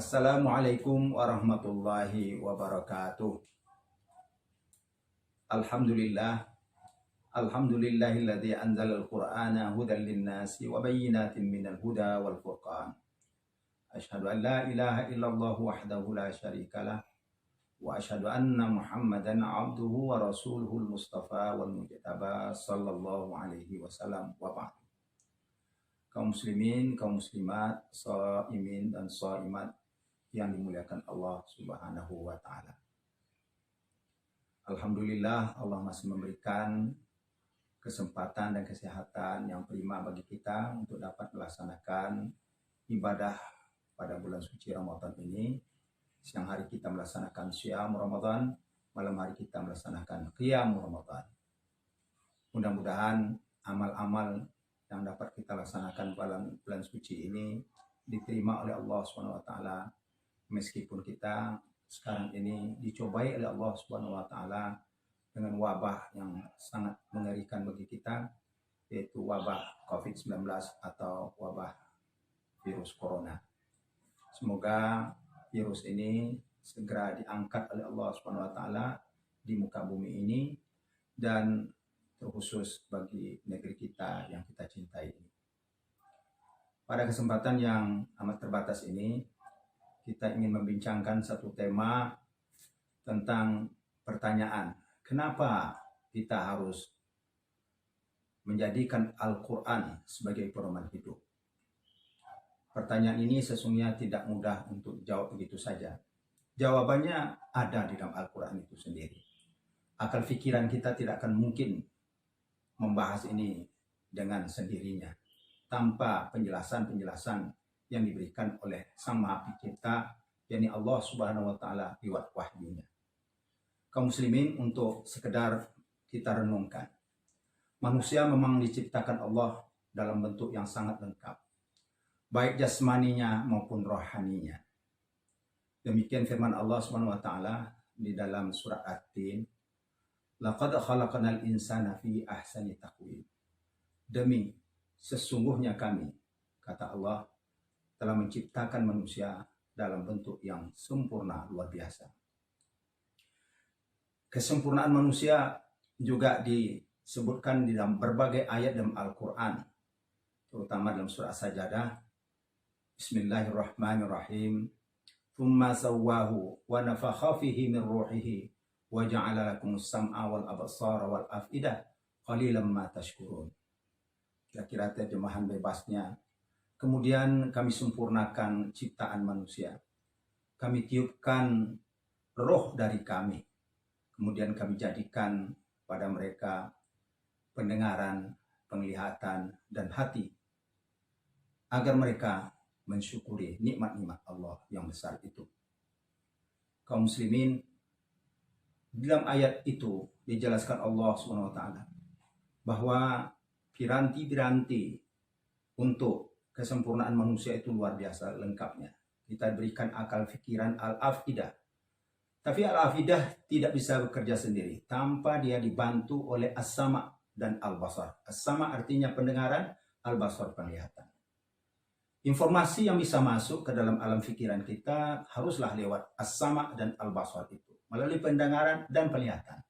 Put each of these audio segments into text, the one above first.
Assalamualaikum warahmatullahi wabarakatuh. Alhamdulillah. Alhamdulillahilladzi anzalal qur'ana hudan linnasi wa bayyinatin minal huda wal furqan. Asyhadu an la ilaha illallah wahdahu la syarikalah wa asyhadu anna Muhammadan abduhu wa rasuluhul mustafa wal mujtaba sallallahu alaihi wasallam wa ba'd. Kaum muslimin, kaum muslimat, shaimin dan shaimat yang dimuliakan Allah Subhanahu wa taala. Alhamdulillah, Allah masih memberikan kesempatan dan kesehatan yang prima bagi kita untuk dapat melaksanakan ibadah pada bulan suci Ramadan ini. Siang hari kita melaksanakan Syam Ramadan, malam hari kita melaksanakan Qiyam Ramadan. Mudah-mudahan amal-amal yang dapat kita laksanakan bulan suci ini diterima oleh Allah Subhanahu wa taala, meskipun kita sekarang ini dicobai oleh Allah Subhanahu wa taala dengan wabah yang sangat mengerikan bagi kita, yaitu wabah COVID-19 atau wabah virus corona. Semoga virus ini segera diangkat oleh Allah Subhanahu wa taala di muka bumi ini, dan terkhusus bagi negeri kita yang kita cintai ini. Pada kesempatan yang amat terbatas ini, kita ingin membincangkan satu tema tentang pertanyaan, kenapa kita harus menjadikan Al-Quran sebagai pedoman hidup? Pertanyaan ini sesungguhnya tidak mudah untuk dijawab begitu saja. Jawabannya ada di dalam Al-Quran itu sendiri. Akal pikiran kita tidak akan mungkin membahas ini dengan sendirinya tanpa penjelasan-penjelasan yang diberikan oleh Sang Maha Pencipta, yakni Allah Subhanahu wa taala lewat wahyunya. Kaum muslimin, untuk sekedar kita renungkan, manusia memang diciptakan Allah dalam bentuk yang sangat lengkap, baik jasmaninya maupun rohaninya. Demikian firman Allah Subhanahu wa taala di dalam surat At-Tin, laqad khalaqnal insana fi ahsani taqwim. Demi sesungguhnya kami, kata Allah, telah menciptakan manusia dalam bentuk yang sempurna luar biasa. Kesempurnaan manusia juga disebutkan di dalam berbagai ayat dalam Al-Quran, terutama dalam surah Sajadah. Bismillahirrahmanirrahim. Thumma sawwahu wa nafakha fihi min ruhihi wa ja'ala lakumus sam'a wal absara wal af'idah qalilan ma tashkurun. Kira-kira terjemahan bebasnya, kemudian kami sempurnakan ciptaan manusia. Kami tiupkan roh dari kami. Kemudian kami jadikan pada mereka pendengaran, penglihatan, dan hati, agar mereka mensyukuri nikmat-nikmat Allah yang besar itu. Kaum muslimin, dalam ayat itu dijelaskan Allah SWT bahwa piranti-piranti untuk kesempurnaan manusia itu luar biasa lengkapnya. Kita berikan akal pikiran al-afidah. Tapi al-afidah tidak bisa bekerja sendiri tanpa dia dibantu oleh as-sama dan al-basar. As-sama artinya pendengaran, al-basar penglihatan. Informasi yang bisa masuk ke dalam alam pikiran kita haruslah lewat as-sama dan al-basar itu, melalui pendengaran dan penglihatan.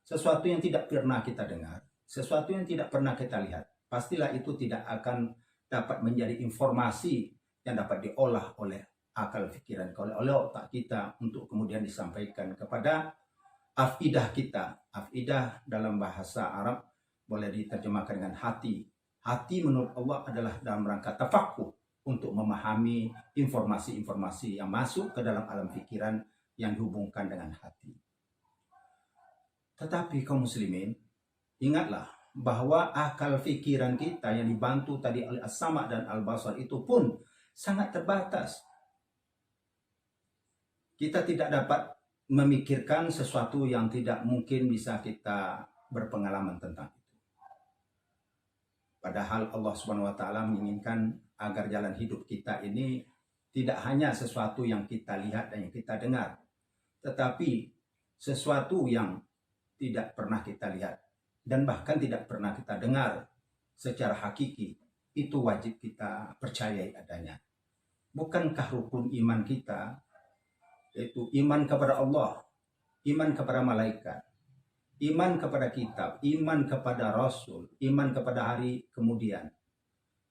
Sesuatu yang tidak pernah kita dengar, sesuatu yang tidak pernah kita lihat, pastilah itu tidak akan dapat menjadi informasi yang dapat diolah oleh akal pikiran, oleh otak kita untuk kemudian disampaikan kepada afidah kita. Afidah dalam bahasa Arab boleh diterjemahkan dengan hati. Hati menurut Allah adalah dalam rangka tafakkur, untuk memahami informasi-informasi yang masuk ke dalam alam pikiran yang dihubungkan dengan hati. Tetapi kaum muslimin, ingatlah bahwa akal pikiran kita yang dibantu tadi oleh as-sama dan al-basar itu pun sangat terbatas. Kita tidak dapat memikirkan sesuatu yang tidak mungkin bisa kita berpengalaman tentang itu. Padahal Allah Subhanahu wa taala menginginkan agar jalan hidup kita ini tidak hanya sesuatu yang kita lihat dan yang kita dengar, tetapi sesuatu yang tidak pernah kita lihat dan bahkan tidak pernah kita dengar secara hakiki, itu wajib kita percayai adanya. bukankah rukun iman kita yaitu iman kepada Allah, iman kepada malaikat, iman kepada kitab, iman kepada rasul, iman kepada hari kemudian,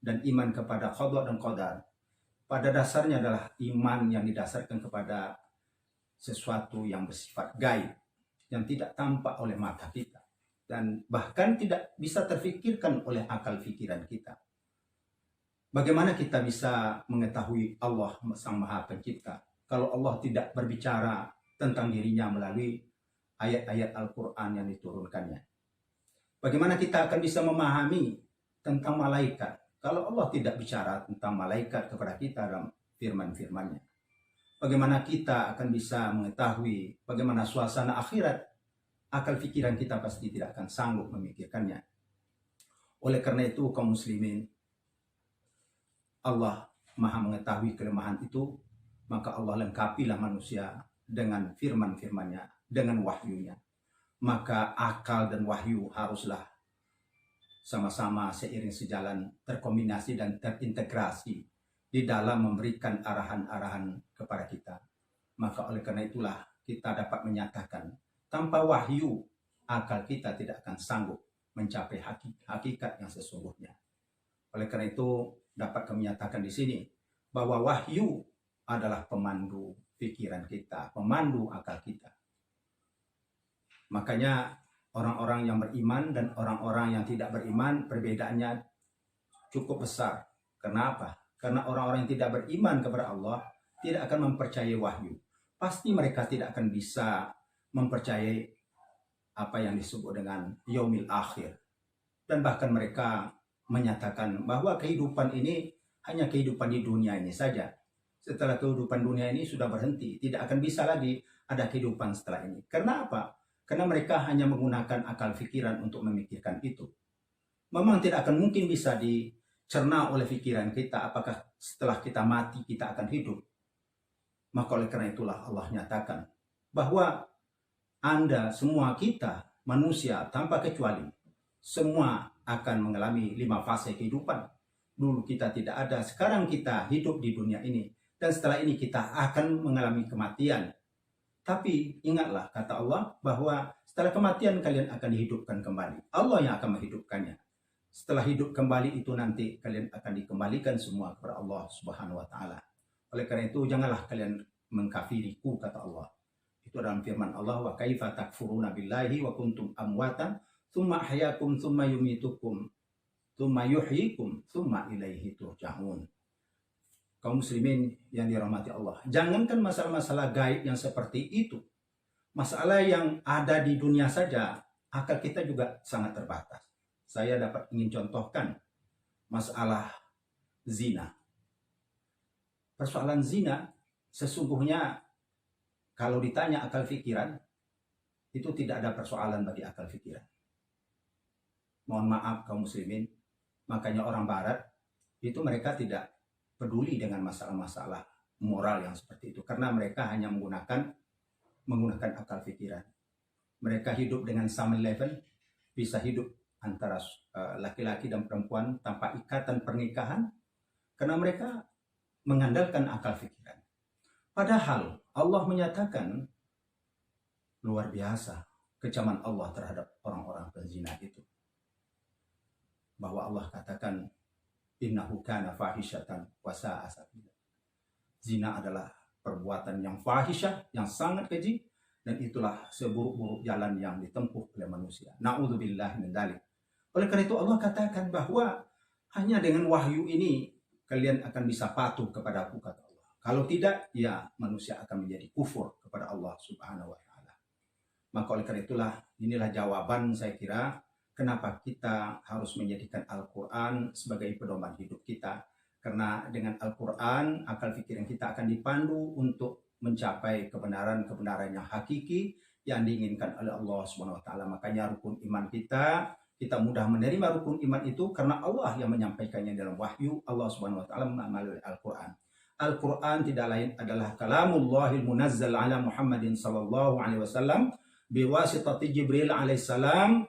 dan iman kepada qada dan qadar. Pada dasarnya adalah iman yang didasarkan kepada sesuatu yang bersifat gaib, yang tidak tampak oleh mata kita, dan bahkan tidak bisa terfikirkan oleh akal pikiran kita. Bagaimana kita bisa mengetahui Allah Sang Maha Pencipta kalau Allah tidak berbicara tentang dirinya melalui ayat-ayat Al-Quran yang diturunkannya? Bagaimana kita akan bisa memahami tentang malaikat kalau Allah tidak bicara tentang malaikat kepada kita dalam firman-firmannya? Bagaimana kita akan bisa mengetahui bagaimana suasana akhirat? Akal pikiran kita pasti tidak akan sanggup memikirkannya. Oleh karena itu, kaum muslimin, Allah Maha mengetahui kelemahan itu, maka Allah lengkapilah manusia dengan firman-firmannya, dengan wahyunya. Maka akal dan wahyu haruslah sama-sama seiring sejalan, terkombinasi dan terintegrasi di dalam memberikan arahan-arahan kepada kita. Maka oleh karena itulah kita dapat menyatakan, tanpa wahyu, akal kita tidak akan sanggup mencapai hakikat yang sesungguhnya. Oleh karena itu, dapat kami nyatakan di sini bahwa wahyu adalah pemandu pikiran kita, pemandu akal kita. Makanya orang-orang yang beriman dan orang-orang yang tidak beriman perbedaannya cukup besar. Kenapa? Karena orang-orang yang tidak beriman kepada Allah tidak akan mempercayai wahyu. Pasti mereka tidak akan bisa mempercayai apa yang disebut dengan yaumil akhir. Dan bahkan mereka menyatakan bahwa kehidupan ini hanya kehidupan di dunia ini saja. Setelah kehidupan dunia ini sudah berhenti, tidak akan bisa lagi ada kehidupan setelah ini. Karena apa? Karena mereka hanya menggunakan akal pikiran untuk memikirkan itu. Memang tidak akan mungkin bisa dicerna oleh pikiran kita apakah setelah kita mati kita akan hidup. Maka oleh karena itulah Allah nyatakan bahwa Anda semua, kita manusia tanpa kecuali, semua akan mengalami 5 fase kehidupan. Dulu kita tidak ada, sekarang kita hidup di dunia ini, dan setelah ini kita akan mengalami kematian. Tapi ingatlah kata Allah bahwa setelah kematian kalian akan dihidupkan kembali. Allah yang akan menghidupkannya. Setelah hidup kembali itu nanti kalian akan dikembalikan semua kepada Allah Subhanahu wa taala. Oleh karena itu janganlah kalian mengkafiriku, kata Allah. Itu dalam firman Allah, wa kaifa takfuruna billahi wa kuntum amwatan tsumma ahyakum tsumma yumitukum tsumma yuhyikum tsumma ilaihi turja'un. Kaum muslimin yang dirahmati Allah, jangankan masalah-masalah gaib yang seperti itu, masalah yang ada di dunia saja, akal kita juga sangat terbatas. Saya dapat ingin contohkan masalah zina. Persoalan zina sesungguhnya kalau ditanya akal pikiran, itu tidak ada persoalan bagi akal pikiran. Mohon maaf kaum muslimin, makanya orang barat itu mereka tidak peduli dengan masalah-masalah moral yang seperti itu. Karena mereka hanya menggunakan akal pikiran. Mereka hidup dengan 7-Eleven, bisa hidup antara laki-laki dan perempuan tanpa ikatan pernikahan. Karena mereka mengandalkan akal pikiran. Padahal Allah menyatakan luar biasa kecaman Allah terhadap orang-orang penzina itu. Bahwa Allah katakan innahu kana fahisyatan wa sa'a sabila. Zina adalah perbuatan yang fahisyah, yang sangat keji, dan itulah seburuk-buruk jalan yang ditempuh oleh manusia. Na'udzubillah min dzalik. Oleh karena itu Allah katakan bahwa hanya dengan wahyu ini kalian akan bisa patuh kepada Aku, kata Allah. Kalau tidak, ya manusia akan menjadi kufur kepada Allah Subhanahu wa taala. Maka oleh karena itulah inilah jawaban saya kira kenapa kita harus menjadikan Al-Quran sebagai pedoman hidup kita. Karena dengan Al-Quran, akal pikiran kita akan dipandu untuk mencapai kebenaran-kebenaran yang hakiki yang diinginkan oleh Allah Subhanahu wa taala. Makanya rukun iman kita mudah menerima rukun iman itu karena Allah yang menyampaikannya dalam wahyu Allah Subhanahu wa taala melalui Al-Quran. Al-Quran tidak lain adalah kalamullahil munazzal ala Muhammadin sallallahu alaihi wasallam biwasitati Jibril alaihissalam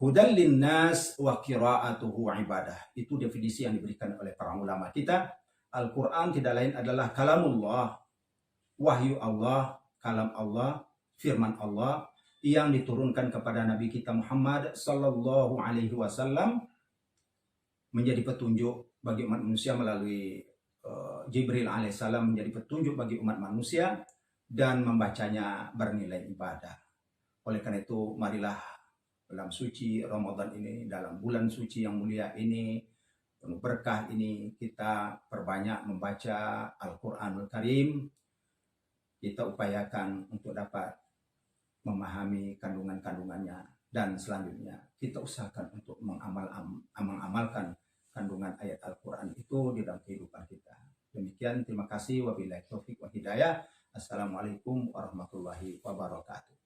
hudal linnas wa qira'atuhu ibadah. Itu definisi yang diberikan oleh para ulama kita. Al-Quran tidak lain adalah kalamullah, wahyu Allah, kalam Allah, firman Allah yang diturunkan kepada Nabi kita Muhammad Sallallahu Alaihi Wasallam menjadi petunjuk bagi umat manusia melalui Jibril alaihissalam, menjadi petunjuk bagi umat manusia dan membacanya bernilai ibadah. Oleh karena itu, marilah dalam suci Ramadan ini, dalam bulan suci yang mulia ini, penuh berkah ini, kita perbanyak membaca Al-Quranul Karim. Kita upayakan untuk dapat memahami kandungan-kandungannya, dan selanjutnya kita usahakan untuk mengamalkan kandungan ayat Al-Quran itu di dalam kehidupan kita. Demikian, terima kasih. Wabillahi taufik wa hidayah. Assalamualaikum warahmatullahi wabarakatuh.